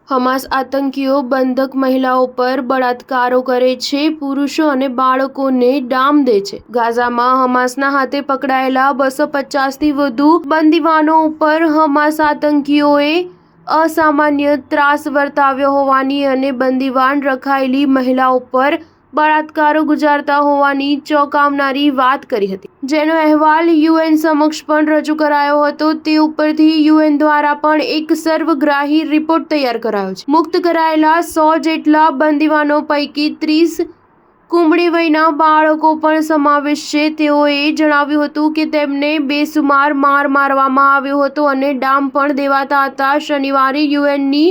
Hamas આતંકીઓ બંધક મહિલાઓ પર બળાત્કારો કરે છે, પુરુષો અને બાળકોને ડામ દે છે. ગાઝામાં હમાસના હાથે પકડાયેલા 250થી વધુ બંદીવાનો ઉપર હમાસ આતંકીઓએ અસામાન્ય ત્રાસ વર્તાવ્યો હોવાની અને બંદીવાન રખાયેલી મહિલાઓ પર બળાત્કારો ગુજારતા હોવાની ચોંકાવનારી વાત કરી હતી, જેનો અહેવાલ યુએન સમક્ષ પણ રજૂ કરાયો હતો. તે ઉપરથી યુએન દ્વારા પણ એક સર્વગ્રાહી રિપોર્ટ તૈયાર કરાયો છે. મુક્ત કરાયેલા 100 જેટલા બંદીવાનો પૈકી 30 કુમળી વયના બાળકો પણ સમાવેશ છે. તેઓએ જણાવ્યું હતું કે તેમને બેસુમાર માર મારવામાં આવ્યો હતો અને ડામ પણ દેવાતા હતા. શનિવારે યુએનની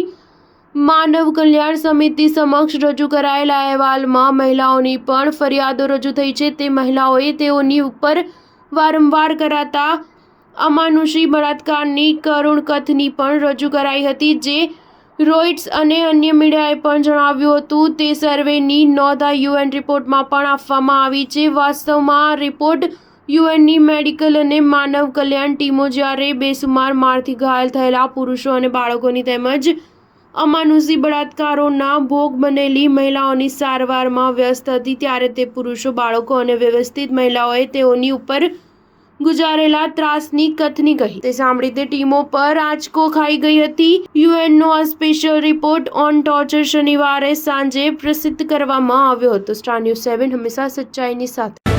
માનવ કલ્યાણ સમિતિ સમક્ષ રજૂ કરાયેલા અહેવાલમાં મહિલાઓની પણ ફરિયાદો રજૂ થઈ છે. તે મહિલાઓએ તેઓની ઉપર વારંવાર કરાતા અમાનુષી બળાત્કારની કરુણ કથની પણ રજૂ કરાઈ હતી, જે રોઇટર્સ અને અન્ય મીડિયાએ પણ જણાવ્યું હતું. તે સર્વેની નોંધ આ યુએન રિપોર્ટમાં પણ આપવામાં આવી છે. વાસ્તવમાં આ રિપોર્ટ યુએનની મેડિકલ અને માનવ કલ્યાણ ટીમો જ્યારે બેસુમાર મારથી ઘાયલ થયેલા પુરુષો અને બાળકોની તેમજ અમાનુષી બળાત્કારોના ભોગ બનેલી મહિલાઓની સારવારમાં વ્યસ્ત હતી, ત્યારે તે પુરુષો, બાળકો અને વ્યવસ્થિત મહિલાઓએ તેઓની ઉપર ગુજારેલા ત્રાસની કથની કહી. તે સાંભળી તે ટીમો પર આંચકો ખાઈ ગઈ હતી. યુએનનો આ સ્પેશિયલ રિપોર્ટ ઓન ટોર્ચર શનિવારે સાંજે પ્રસિદ્ધ કરવામાં આવ્યો હતો. સ્ટાર ન્યૂઝ 7 હંમેશા સચ્ચાઈની સાથે.